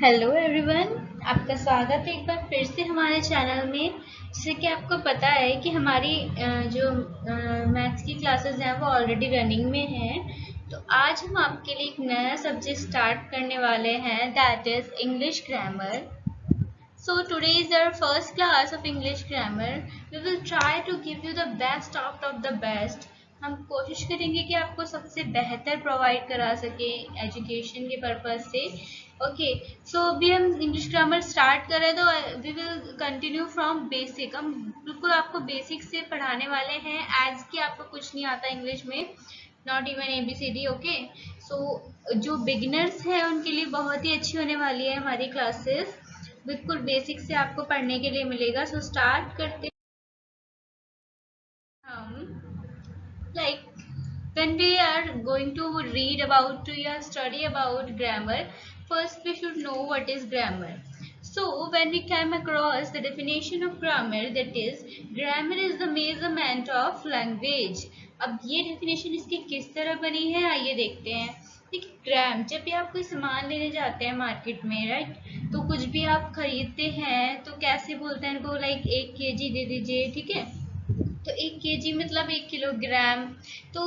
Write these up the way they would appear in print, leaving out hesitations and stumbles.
Hello everyone, आपका स्वागत है एक बार फिर से हमारे चैनल में। जैसे कि आपको पता है कि हमारी जो मैथ्स की क्लासेस हैं वो ऑलरेडी रनिंग में हैं। तो आज हम आपके लिए एक नया सब्जेक्ट स्टार्ट करने वाले हैं, that is English grammar. So today is our first class of English grammar. We will try to give you the best out of the best. हम कोशिश करेंगे कि आपको सबसे बेहतर प्रोवाइड करा सके एजुकेशन के पर्पज से। ओके, सो अभी हम इंग्लिश ग्रामर स्टार्ट करें तो we will continue from basic. हम बिल्कुल आपको बेसिक से पढ़ाने वाले हैं, एज कि आपको कुछ नहीं आता इंग्लिश में, नॉट इवन ABCD। ओके, सो जो बिगिनर्स हैं उनके लिए बहुत ही अच्छी होने वाली है हमारी क्लासेस। बिल्कुल बेसिक से आपको पढ़ने के लिए मिलेगा। सो स्टार्ट करते हम। Like when we are going to read about या study about grammar, first we should know what is grammar. So when we came across the definition of grammar, that is grammar is the measurement of language. अब ये definition इसकी किस तरह बनी है आइए देखते हैं। देखिए, ग्राम, जब भी आप कोई सामान लेने जाते हैं मार्केट में, राइट, तो कुछ भी आप खरीदते हैं तो कैसे बोलते हैं इनको, लाइक 1 kg दे दीजिए, ठीक है। तो 1 kg मतलब 1 किलोग्राम। तो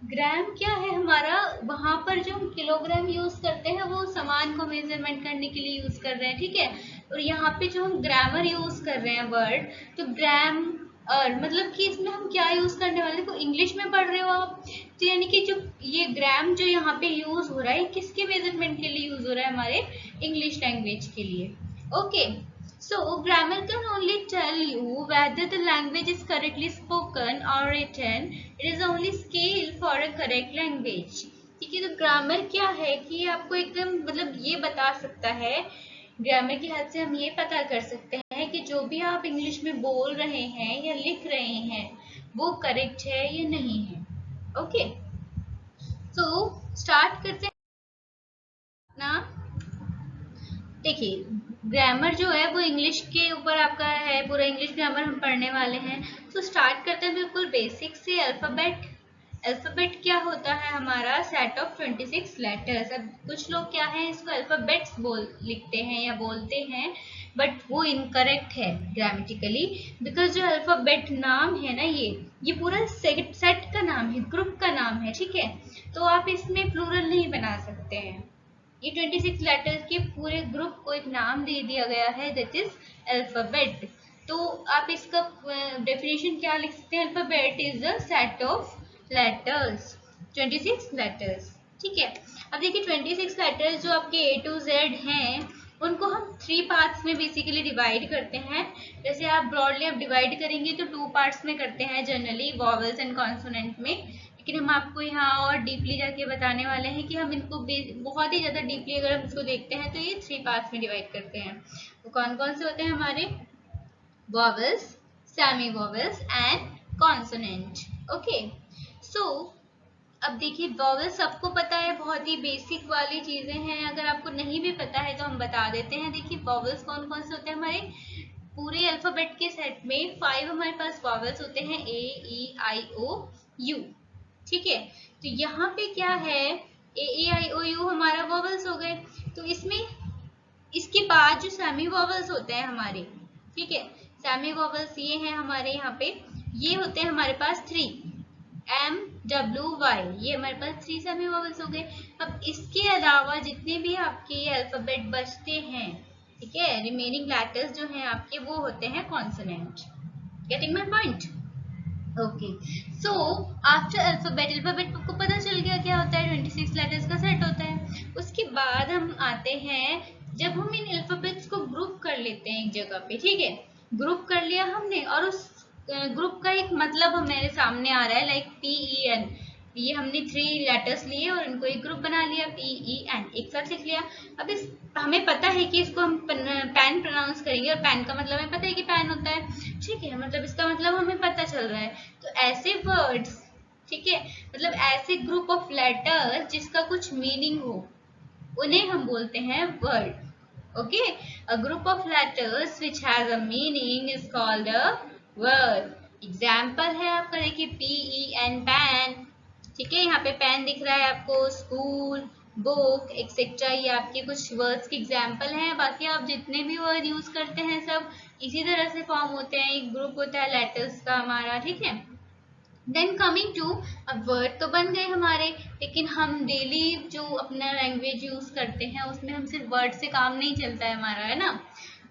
ग्राम क्या है हमारा, वहां पर जो हम किलोग्राम यूज करते हैं वो सामान को मेजरमेंट करने के लिए यूज कर रहे हैं, ठीक है। और यहाँ पे जो हम ग्रामर यूज कर रहे हैं वर्ड, तो ग्राम और मतलब कि इसमें हम क्या यूज करने वाले, देखो इंग्लिश में पढ़ रहे हो आप, तो यानी कि जो ये ग्राम जो यहाँ पे यूज हो रहा है किसके मेजरमेंट के लिए यूज हो रहा है, हमारे इंग्लिश लैंग्वेज के लिए। Okay, so grammar can only tell you whether the language is correctly spoken or written. It is only scale for a correct language. ठीक है, तो ग्रामर क्या है कि आपको एकदम मतलब ये बता सकता है, ग्रामर की हेल्प से हम ये पता कर सकते हैं कि जो भी आप इंग्लिश में बोल रहे हैं या लिख रहे हैं वो करेक्ट है या नहीं है। ओके, तो स्टार्ट करते हैं ना। देखिए, ग्रामर जो है वो इंग्लिश के ऊपर आपका है, पूरा इंग्लिश ग्रामर हम पढ़ने वाले हैं। तो स्टार्ट करते हैं बिल्कुल बेसिक से। अल्फाबेट, अल्फाबेट क्या होता है, हमारा सेट ऑफ 26 लेटर्स। अब कुछ लोग क्या है इसको अल्फाबेट्स लिखते हैं या बोलते हैं, बट वो इनकरेक्ट है ग्रामेटिकली, बिकॉज जो अल्फाबेट नाम है ना, ये पूरा सेट का नाम है, ग्रुप का नाम है, ठीक है। तो आप इसमें प्लूरल नहीं बना सकते हैं। ये 26 लेटर्स के पूरे ग्रुप को एक नाम दे दिया गया है, दैट इज अल्फाबेट। तो आप इसका डेफिनेशन क्या लिख सकते हैं, alphabet is a set of letters, 26 letters, ठीक है। अब देखिए 26 लेटर्स जो आपके A to Z हैं उनको हम 3 पार्ट्स में बेसिकली डिवाइड करते हैं। जैसे आप ब्रॉडली आप डिवाइड करेंगे तो 2 पार्ट्स में करते हैं जनरली, वॉवल्स एंड कॉन्सोनेंट में। लेकिन हम आपको यहाँ और डीपली जाके बताने वाले हैं कि हम इनको बहुत ही ज़्यादा डीपली अगर हम इसको देखते हैं तो ये 3 पार्ट्स में डिवाइड करते हैं। वो कौन कौन से होते हैं हमारे, vowels, semi vowels and consonant. Okay, so अब देखिए वॉवल सबको पता है, बहुत ही बेसिक वाली चीजें हैं, अगर आपको नहीं भी पता है तो हम बता देते हैं। देखिए वॉवल्स कौन कौन से होते हैं हमारे, पूरे अल्फाबेट के सेट में 5 हमारे पास वॉवल्स होते हैं, A E I O U, ठीक है। तो यहाँ पे क्या है, A E I O U हमारा वॉवल्स हो गए। तो इसमें इसके बाद जो सेमी वॉवल्स होते हैं हमारे, ठीक है, सेमी वॉवल्स ये हैं हमारे यहाँ पे, ये होते हैं हमारे पास 3, MWY, ये हमारे पास 3 सेमी वॉवल्स हो गए। अब इसके अलावा जितने भी आपके अल्फाबेट बचते हैं, ठीक है, रिमेनिंग लेटर्स जो हैं आपके वो होते हैं consonant. Getting my point? Okay, so after alphabet, alphabet को पता चल गया क्या होता है, 26 लेटर्स का सेट होता है। उसके बाद हम आते हैं, जब हम इन अल्फाबेट्स को ग्रुप कर लेते हैं एक जगह पे, ठीक है, ग्रुप कर लिया हमने और उस ग्रुप का एक मतलब मेरे सामने आ रहा है, लाइक PEN, ये हमने 3 लेटर्स लिए और इनको एक ग्रुप बना लिया, PEN एक साथ लिख लिया। अब इस हमें पता है कि इसको हम पैन प्रोनाउंस करेंगे, और पैन का मतलब हमें पता है कि पैन होता है, ठीक है, मतलब इसका मतलब हमें पता चल रहा है। तो ऐसे वर्ड्स, ठीक है, मतलब ऐसे ग्रुप ऑफ लेटर्स जिसका कुछ मीनिंग हो उन्हें हम बोलते हैं word. Okay, a group of letters which has a meaning is called a word. Example है आपका, देखिए PEN, पैन, ठीक है, यहाँ पे पेन दिख रहा है आपको, स्कूल, बुक एक्सेट्रा, ये आपके कुछ वर्ड्स के एग्जाम्पल हैं। बाकी आप जितने भी वर्ड यूज करते हैं सब इसी तरह से फॉर्म होते हैं, एक ग्रुप होता है लेटर्स का हमारा, ठीक है। देन कमिंग टू, अब वर्ड तो बन गए हमारे, लेकिन हम डेली जो अपना लैंग्वेज यूज करते हैं उसमें हम सिर्फ वर्ड से काम नहीं चलता है हमारा, है ना।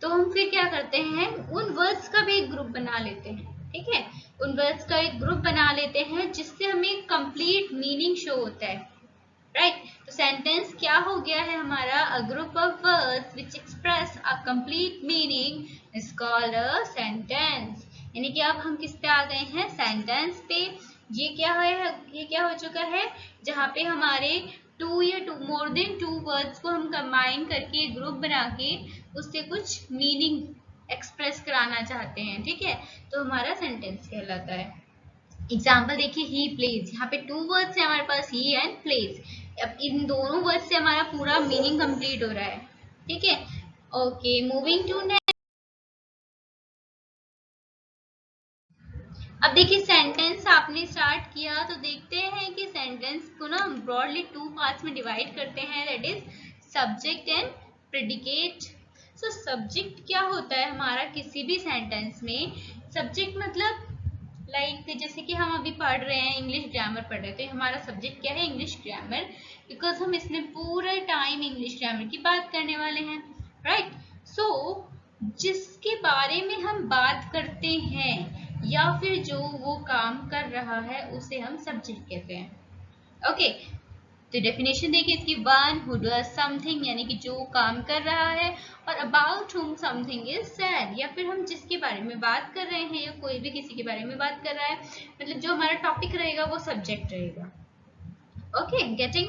तो हम फिर क्या करते हैं, उन वर्ड्स का भी एक ग्रुप बना लेते हैं, ठीक है। उन वर्ड्स का एक ग्रुप बना लेते हैं जिससे हमें कंप्लीट मीनिंग शो होता है, राइट। तो सेंटेंस क्या हो गया है हमारा, a group of words which express a complete meaning is called a sentence. यानी कि अब हम किस पे आ गए हैं, सेंटेंस पे। ये क्या है, ये क्या हो चुका है, जहाँ पे हमारे टू या two more than two words को हम कंबाइन करके ग्रुप बना के उससे कुछ मीनिंग एक्सप्रेस कराना चाहते हैं, ठीक है। तो हमारा सेंटेंस कहलाता है। एग्जाम्पल देखिए, ही प्लेज, यहाँ पे टू वर्ड्स है हमारे पास, ही एंड प्लेज। अब इन दोनों वर्ड से हमारा पूरा मीनिंग कंप्लीट हो रहा है, ठीक है। Okay, moving to next. अब देखिए सेंटेंस आपने स्टार्ट किया तो देखते हैं कि सेंटेंस को ना ब्रॉडली टू पार्ट्स में डिवाइड करते हैं, that is subject and predicate. So subject क्या होता है हमारा किसी भी सेंटेंस में, सब्जेक्ट मतलब लाइक जैसे कि हम अभी पढ़ रहे हैं इंग्लिश ग्रामर पढ़ रहे हैं, तो हमारा सब्जेक्ट क्या है, इंग्लिश ग्रामर, बिकॉज हम इसमें पूरे टाइम इंग्लिश ग्रामर की बात करने वाले हैं, राइट। सो जिसके बारे में हम बात करते हैं या फिर जो वो काम कर रहा है उसे हम सब्जेक्ट कहते हैं। ओके, तो डेफिनेशन देखिए इसकी, वन हु डज समथिंग यानी कि जो काम कर रहा है, और अबाउट हुम समथिंग इज सैड, या फिर हम जिसके बारे में बात कर रहे हैं या कोई भी किसी के बारे में बात कर रहा है, मतलब जो हमारा टॉपिक रहेगा वो सब्जेक्ट रहेगा। Okay, getting.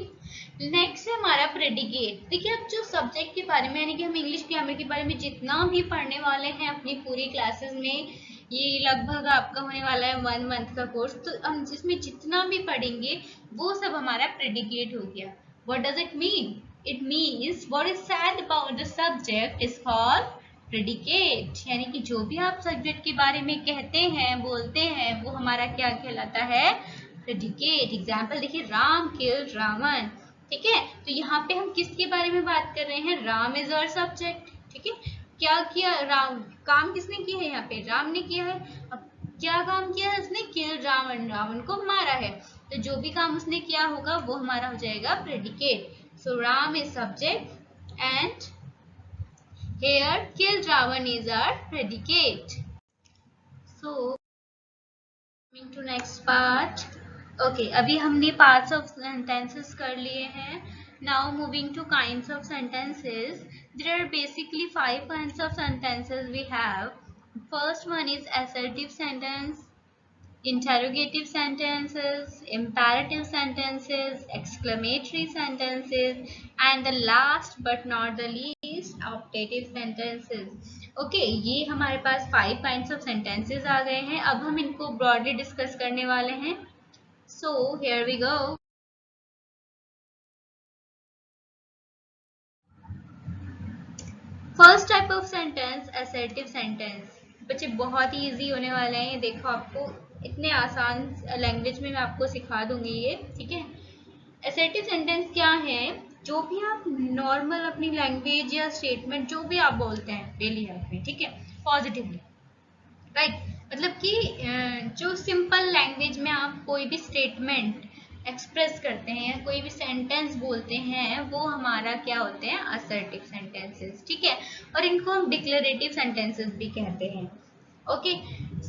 नेक्स्ट है हमारा प्रेडिकेट। देखिए अब जो सब्जेक्ट के बारे में यानी कि हम इंग्लिश ग्रामर के बारे में जितना भी पढ़ने वाले हैं अपनी पूरी क्लासेस में, ये लगभग आपका होने वाला है 1 मंथ का कोर्स, तो हम जिसमें जितना भी पढ़ेंगे वो सब हमारा प्रेडिकेट हो गया। What does it mean, it means what is said about the subject is called predicate. यानी कि जो भी आप सब्जेक्ट के बारे में कहते हैं बोलते हैं वो हमारा क्या कहलाता है, प्रेडिकेट। एग्जाम्पल देखिए, राम किल्ड रावण, ठीक है। तो यहाँ पे हम किसके बारे में बात कर रहे हैं, राम इज आवर सब्जेक्ट, ठीक है। क्या किया राम, काम किसने किया है, यहाँ पे राम ने किया है। अब क्या काम किया है उसने, किल रावण, रावण को मारा है। तो जो भी काम उसने किया होगा वो हमारा हो जाएगा predicate. So Ram is subject and here kill Ravan is our predicate. So coming to next part. Okay, अभी हमने parts of sentences कर लिए हैं. Now moving to kinds of sentences. There are basically 5 kinds of sentences we have. First one is assertive sentence, interrogative sentences, imperative sentences, exclamatory sentences, and the last but not the least, optative sentences. Okay, ये हमारे पास 5 kinds of sentences आ गए हैं। अब हम इनको broadly discuss करने वाले हैं। So here we go. First type of sentence assertive sentence। बच्चे बहुत ही इजी होने वाले हैं, ये देखो आपको इतने आसान लैंग्वेज में मैं आपको सिखा दूंगी ये, ठीक है। assertive sentence क्या है, जो भी आप नॉर्मल अपनी लैंग्वेज या स्टेटमेंट जो भी आप बोलते हैं डेली लाइफ में, ठीक है, पॉजिटिवली, राइट। मतलब कि जो सिंपल लैंग्वेज में आप कोई भी स्टेटमेंट एक्सप्रेस करते हैं, कोई भी सेंटेंस बोलते हैं, वो हमारा क्या होते हैं, असर्टिव सेंटेंसेस, ठीक है। और इनको हम डिक्लेरेटिव सेंटेंसेस भी कहते हैं। ओके,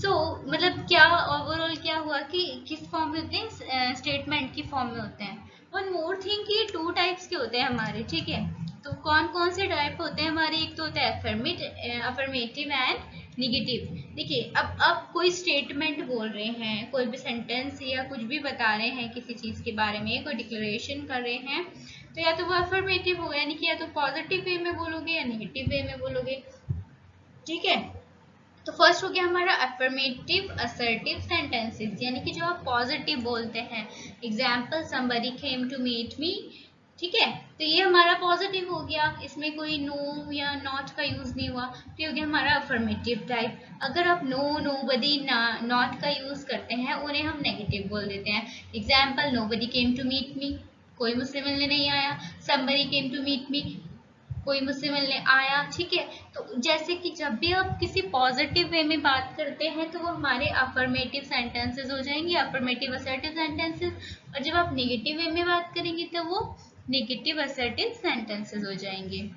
सो मतलब क्या ओवरऑल क्या हुआ कि किस फॉर्म में होते हैं, स्टेटमेंट की फॉर्म में होते हैं। वन मोर थिंग कि ये 2 टाइप्स के होते हैं हमारे, ठीक है। तो कौन कौन से टाइप होते हैं हमारे, एक तो होता है अफर्मेटिव एंड निगेटिव। देखिए अब कोई स्टेटमेंट बोल रहे हैं, कोई भी सेंटेंस या कुछ भी बता रहे हैं किसी चीज के बारे में, कोई डिक्लेरेशन कर रहे हैं, तो या तो वो अफर्मेटिव होगा यानी कि या तो पॉजिटिव वे में बोलोगे या नेगेटिव वे में बोलोगे, ठीक है। तो फर्स्ट हो गया हमारा अफर्मेटिव असर्टिव सेंटेंसेस, यानी कि जो आप पॉजिटिव बोलते हैं। Example, somebody came to meet me, ठीक है। तो ये हमारा पॉजिटिव हो गया, इसमें कोई नो या नॉट का यूज नहीं हुआ, तो ये हो गया हमारा अफर्मेटिव टाइप। अगर आप नो, नोबडी, नॉट का यूज करते हैं उन्हें हम नेगेटिव बोल देते हैं। Example, nobody came to meet me, कोई मुझसे मिलने नहीं आया। somebody came to meet me, कोई मुझसे मिलने आया। ठीक है, तो जैसे कि जब भी आप किसी पॉजिटिव वे में बात करते हैं तो वो हमारे अफर्मेटिव सेंटेंसेस हो जाएंगे, अफर्मेटिव असर्टिव सेंटेंसेस। और जब आप नेगेटिव वे में बात करेंगे तो वो नेगेटिव असर्टिव सेंटेंसेस हो जाएंगे।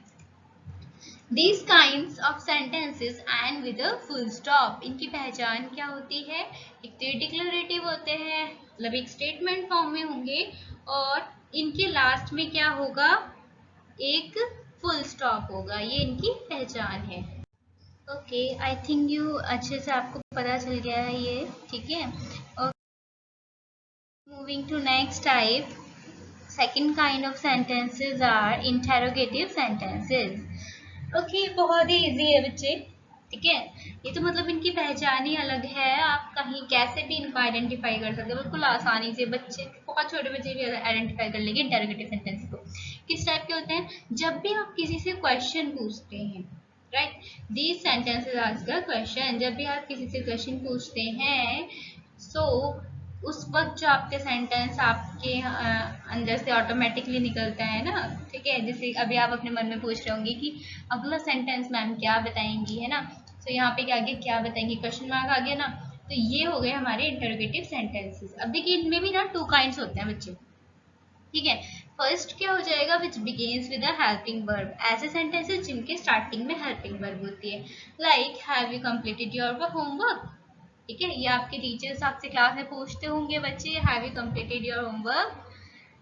These kinds of sentences end with a full stop. इनकी पहचान क्या होती है? एक तो डिक्लेरेटिव होते हैं, मतलब एक स्टेटमेंट फॉर्म में होंगे, और इनके लास्ट में क्या होगा? एक फुल स्टॉप होगा। ये इनकी पहचान है। ओके, आई थिंक यू अच्छे से आपको पता चल गया है ये। ठीक है, और moving to next type, second kind of sentences are interrogative sentences. Okay, बहुत ही इजी है बच्चे। ठीक है, ये तो मतलब इनकी पहचान ही अलग है। आप कहीं कैसे भी इनको आइडेंटिफाई कर सकते हो, बिल्कुल आसानी से। बच्चे, बहुत छोटे बच्चे भी आइडेंटिफाई कर लेंगे इंटेरोगेटिव सेंटेंस को। किस टाइप के होते हैं? जब भी आप किसी से क्वेश्चन पूछते हैं, right, these sentences ask a question. जब भी आप किसी से क्वेश्चन पूछते हैं, सो उस वक्त जो आपके सेंटेंस आपके अंदर से ऑटोमेटिकली निकलता है ना। ठीक है, जैसे अभी आप अपने मन में पूछ रहे होंगे कि अगला सेंटेंस मैम क्या बताएंगी, है ना। तो यहाँ पे आगे क्या बताएंगी, क्वेश्चन मार्क आ गया ना। तो ये हो गए हमारे इंटरोगेटिव सेंटेंसेस। अब देखिए, इनमें भी ना टू काइंड्स होते हैं बच्चे। ठीक है, फर्स्ट क्या हो जाएगा? Which begins with a helping verb. ऐसे सेंटेंसेस जिनके स्टार्टिंग में हेल्पिंग वर्ब होती है, like have you completed your homework. ठीक है, ये आपके टीचर्स आपसे क्लास में पूछते होंगे, बच्चे have you completed your homework.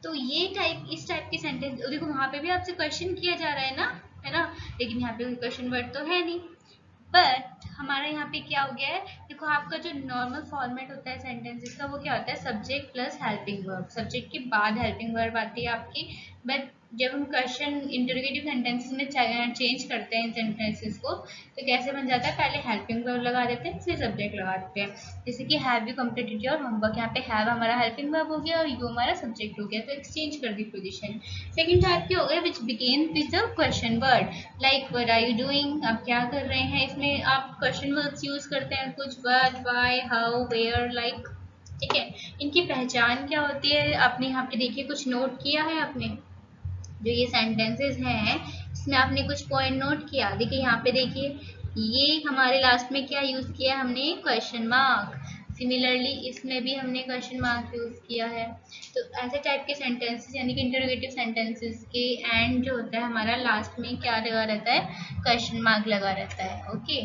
तो ये टाइप, इस टाइप के सेंटेंस, देखो वहां पे भी आपसे क्वेश्चन किया जा रहा है ना, है ना, लेकिन यहाँ पे क्वेश्चन वर्ड तो है नहीं। बट हमारा यहाँ पे क्या हो गया है? देखो, आपका जो नॉर्मल फॉर्मेट होता है सेंटेंसेस का, वो क्या होता है? Subject plus helping verb. Subject के बाद हेल्पिंग वर्ब आती है आपकी। बट जब हम क्वेश्चन इंटरोगेटिव सेंटेंसेस में चेंज करते हैं इन सेंटेंसेस को, तो कैसे बन जाता है? पहले हेल्पिंग वर्ब लगा देते हैं, फिर सब्जेक्ट लगा देते हैं। जैसे कि have you completed your homework, यहाँ पे हैव हमारा हेल्पिंग वर्ब हो गया और यू हमारा सब्जेक्ट हो गया, तो एक्सचेंज कर दी पोजीशन। सेकंड टाइप के हो गए which begin with the question word, like what are you doing, आप क्या कर रहे हैं। इसमें आप क्वेश्चन वर्ड्स यूज करते हैं कुछ, what, why, how, where, like. ठीक है, इनकी पहचान क्या होती है? आपने यहाँ पे देखिए कुछ नोट किया है आपने, जो ये सेंटेंसेस हैं इसमें आपने कुछ पॉइंट नोट किया। देखिए यहाँ पे देखिए, ये हमारे लास्ट में क्या यूज किया हमने? Question mark. सिमिलरली इसमें भी हमने क्वेश्चन मार्क यूज किया है। तो ऐसे टाइप के सेंटेंसेस, यानी कि इंटरोगेटिव सेंटेंसेस के एंड जो होता है हमारा, लास्ट में क्या लगा रहता है? क्वेश्चन मार्क लगा रहता है। Okay,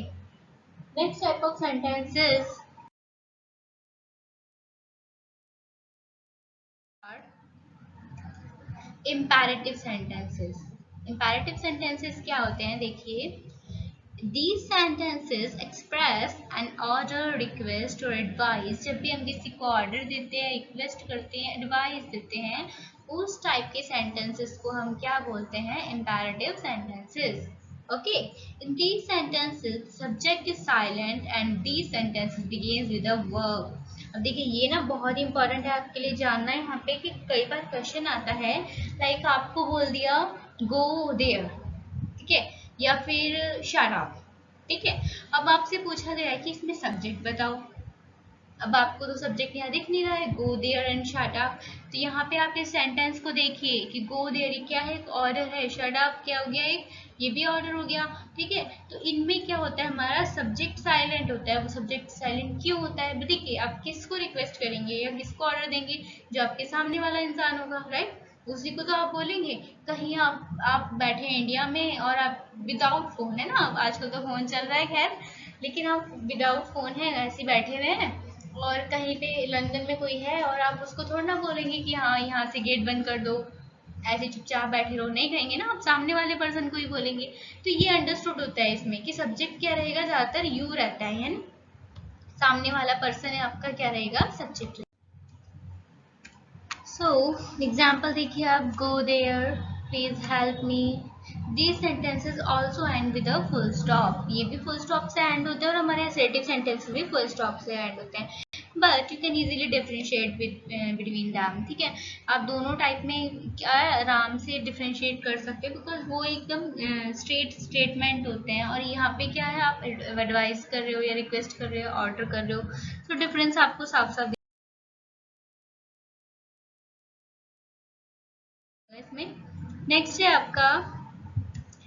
next type of sentences imperative sentences. Imperative sentences क्या होते हैं? देखिए, these sentences express an order, request or advice। जब भी हम किसी को ऑर्डर देते हैं, रिक्वेस्ट करते हैं, एडवाइस देते हैं, उस टाइप के सेंटेंसेस को हम क्या बोलते हैं? Imperative sentences. Okay, in these sentences subject is silent and these sentences begins with a verb। अब देखिए, ये ना बहुत ही इंपॉर्टेंट है आपके लिए जानना है यहाँ पे, कि कई बार क्वेश्चन आता है, लाइक आपको बोल दिया गो देयर, ठीक है, या फिर शट अप। ठीक है, अब आपसे पूछा गया है कि इसमें सब्जेक्ट बताओ। अब आपको तो सब्जेक्ट यहाँ दिख नहीं रहा है, go there and shut up. तो यहाँ पे आप इस सेंटेंस को देखिए कि गो देयर क्या है? एक ऑर्डर है। शट अप क्या हो गया? एक, ये भी ऑर्डर हो गया। ठीक है, तो इनमें क्या होता है? हमारा सब्जेक्ट साइलेंट होता है। वो सब्जेक्ट साइलेंट क्यों होता है? देखिए, आप किसको रिक्वेस्ट करेंगे या किसको ऑर्डर देंगे? जो आपके सामने वाला इंसान होगा, राइट, उसी को तो आप बोलेंगे। कहीं आप बैठे हैं इंडिया में और आप विदाउट फोन, है ना, आजकल तो फोन चल रहा है खैर, लेकिन आप विदाउट फोन है, ऐसे बैठे हुए हैं, और कहीं पे लंदन में कोई है, और आप उसको थोड़ा ना बोलेंगे कि हाँ यहाँ से गेट बंद कर दो, ऐसे चुपचाप बैठे रहो, नहीं कहेंगे ना, आप सामने वाले पर्सन को ही बोलेंगे। तो ये अंडरस्टूड होता है इसमें कि सब्जेक्ट क्या रहेगा? ज्यादातर यू रहता है ना, सामने वाला पर्सन है आपका, क्या रहेगा? सब्जेक्ट। सो एग्जाम्पल देखिए आप, go there, please help me. These sentences also end with a full stop। ये भी full stop से end होते हैं और हमारे assertive sentences भी full stop से end होते हैं। But you can easily differentiate between them। ठीक है, आप दोनों टाइप में क्या आराम से डिफ्रेंशिएट कर सकते हैं, बिकॉज वो एकदम स्ट्रेट स्टेटमेंट होते हैं, और यहाँ पे क्या है? आप एडवाइस कर रहे हो या रिक्वेस्ट कर रहे हो, ऑर्डर कर रहे हो, तो डिफरेंस आपको साफ साफ नेक्स्ट है आपका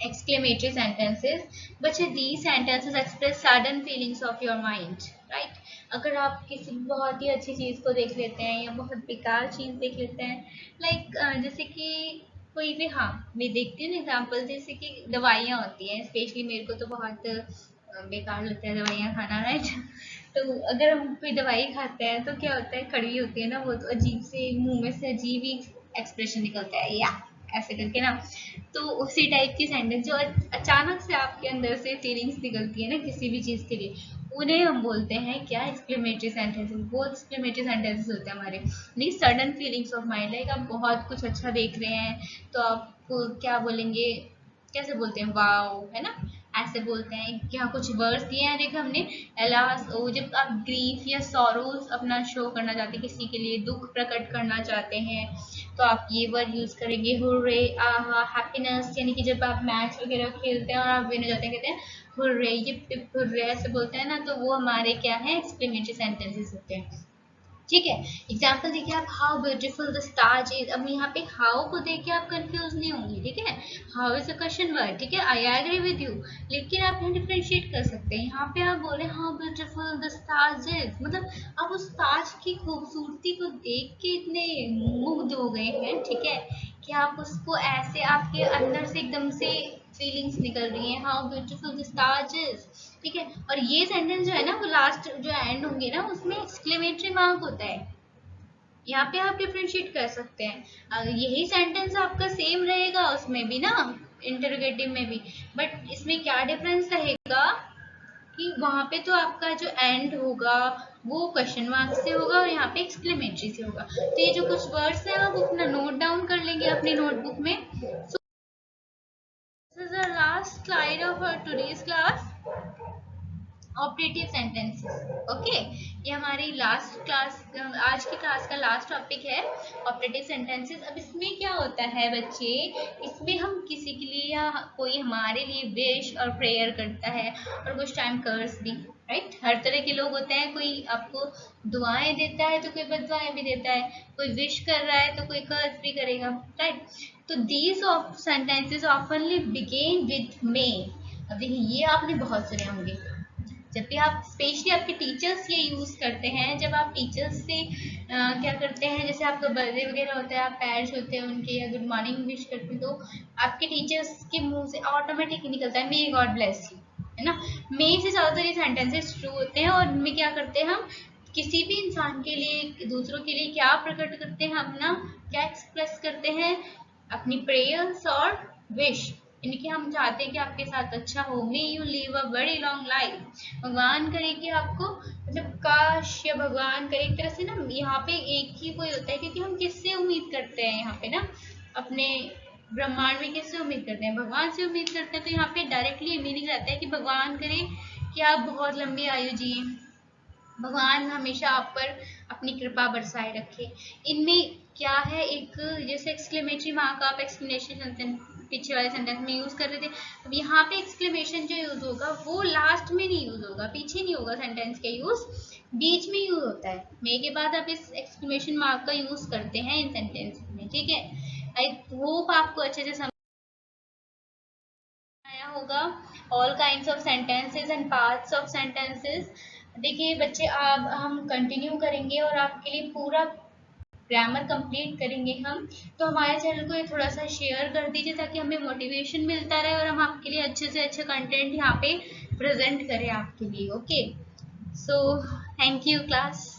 exclamatory sentences. बच्चे these sentences express sudden feelings of your mind, right? अगर आप किसी बहुत ही अच्छी चीज़ को देख लेते हैं या बहुत बेकार चीज़ देख लेते हैं, लाइक जैसे कि कोई भी, हाँ मैं देखती हूँ एग्जाम्पल, जैसे कि दवाइयाँ होती हैं, स्पेशली मेरे को तो बहुत बेकार लगता है दवाइयाँ खाना, राइट? तो अगर हम कोई दवाई खाते हैं तो क्या होता है, कड़वी होती है ना, वो तो अजीब से मुंह में से अजीब ही एक्सप्रेशन निकलता है या ऐसे करके ना। तो उसी टाइप की सेंटेंस जो अचानक से आपके अंदर से फीलिंग्स निकलती है ना किसी भी चीज़ के लिए, उन्हें हम बोलते हैं क्या, एक्सक्लेमेटरी सेंटेंसेस। वो एक्सक्लेमेटरी सेंटेंसेस होते हैं हमारे, नहीं sudden feelings of mind. Like आप बहुत कुछ अच्छा देख रहे हैं तो आपको क्या बोलेंगे, कैसे बोलते हैं, वाओ, है ना, ऐसे बोलते हैं। क्या कुछ वर्ड्स दिए हैं देखो हमने, एलास ओ, जब आप ग्रीफ या सॉरोज अपना शो करना चाहते हैं, किसी के लिए दुख प्रकट करना चाहते हैं, तो आप ये वर्ड यूज करेंगे, हुर्रे, आहा, हैप्पीनेस, यानी कि जब आप मैच वगैरह खेलते हैं और आप विन हो जाते हैं, कहते हैं हुर्रे, यिप यिप हुर्रे, ऐसे बोलते हैं ना, तो वो हमारे क्या है, एक्सक्लेमेटरी सेंटेंसेस होते हैं। ठीक है, एग्जाम्पल देखिए आप, how beautiful the star is. अब यहाँ पे हाउ को देख के आप कंफ्यूज नहीं होंगे, ठीक है, how is a question word, ठीक है, आई एग्री विद यू, लेकिन आप यहाँ डिफ्रेंशिएट कर सकते हैं। यहाँ पे आप बोल रहे हैं how beautiful the stars is, मतलब आप उस ताज की खूबसूरती को देख के इतने मुग्ध हो गए हैं, ठीक है, कि आप उसको ऐसे आपके अंदर से एकदम से फीलिंग्स निकल रही हैं, how beautiful the stars is, ठीक है। और ये सेंटेंस जो है ना, वो लास्ट जो एंड होंगे ना, उसमें एक्सक्लेमेटरी मार्क होता है। यहाँ पे आप डिफ्रेंशिएट कर सकते हैं। यही सेंटेंस आपका सेम रहेगा उसमें भी ना, इंटरोगेटिव में भी, बट इसमें क्या डिफरेंस रहेगा कि वहां पे तो आपका जो एंड होगा वो क्वेश्चन मार्क से होगा और यहाँ पे एक्सक्लेमेटरी से होगा। तो ये जो कुछ वर्ड्स हैं आप अपना नोट डाउन कर लेंगे अपनी नोटबुक में। So, this is the last slide of our today's class. Operative sentences, okay, ये हमारी लास्ट क्लास, आज की क्लास का लास्ट टॉपिक है, ऑपरेटिव सेंटेंसेस। अब इसमें क्या होता है बच्चे, इसमें हम किसी के लिए या कोई हमारे लिए विश और प्रेयर करता है और कुछ टाइम कर्स भी, राइट? हर तरह के लोग होते हैं, कोई आपको दुआएं देता है तो कोई बददुआएं भी देता है, कोई विश कर रहा है तो कोई कर्स भी करेगा, राइट? तो these of sentences oftenly begin with may. अब देखिए ये आपने बहुत सुने होंगे, जब भी आप, स्पेशली आपके टीचर्स ये यूज करते हैं, जब आप टीचर्स से क्या करते हैं, जैसे आपका बर्थडे वगैरह होता है, आप पैर छूते हैं उनके या गुड मॉर्निंग विश करते हैं, तो आपके टीचर्स के मुंह से ऑटोमेटिक निकलता है मे गॉड ब्लेस यू, है ना। मे से ज्यादातर ये सेंटेंसेस शुरू होते हैं और इनमें क्या करते हैं हम, किसी भी इंसान के लिए, दूसरों के लिए क्या प्रकट करते हैं, अपना क्या एक्सप्रेस करते हैं, अपनी प्रेयर्स और विश, इनके हम चाहते हैं कि आपके साथ अच्छा हो, may you live a very long life, भगवान करे कि आपको, मतलब काश, या भगवान करे, एक तरह से ना यहाँ पे एक ही कोई होता है, क्योंकि हम किससे उम्मीद करते हैं यहाँ पे ना, अपने ब्रह्मांड में किससे उम्मीद करते हैं, भगवान से उम्मीद करते हैं। तो यहाँ पे डायरेक्टली मीनिंग रहता है कि भगवान करे कि आप बहुत लंबी आयु जिए, भगवान हमेशा आप पर अपनी कृपा बरसाए रखे। इनमें क्या है, एक जैसे एक्सक्लेमेटरी मार्क आप एक्सप्लेनेशन पीछे वाले सेंटेंस में यूज कर रहे थे, अब यहाँ पे एक्सक्लेमेशन जो यूज होगा वो लास्ट में नहीं यूज होगा, पीछे नहीं होगा सेंटेंस का यूज, बीच में यूज होता है। मे के बाद आप इस एक्सक्लेमेशन मार्क का यूज करते हैं इन सेंटेंस में, ठीक है। आई होप आपको अच्छे से समझ आया होगा all kinds of sentences and parts of sentences. देखिए बच्चे, आप हम कंटिन्यू करेंगे और आपके लिए पूरा ग्रामर कंप्लीट करेंगे हम, तो हमारे चैनल को ये थोड़ा सा शेयर कर दीजिए ताकि हमें मोटिवेशन मिलता रहे और हम आपके लिए अच्छे से अच्छे कंटेंट यहाँ पे प्रेजेंट करें आपके लिए, okay. So thank you class.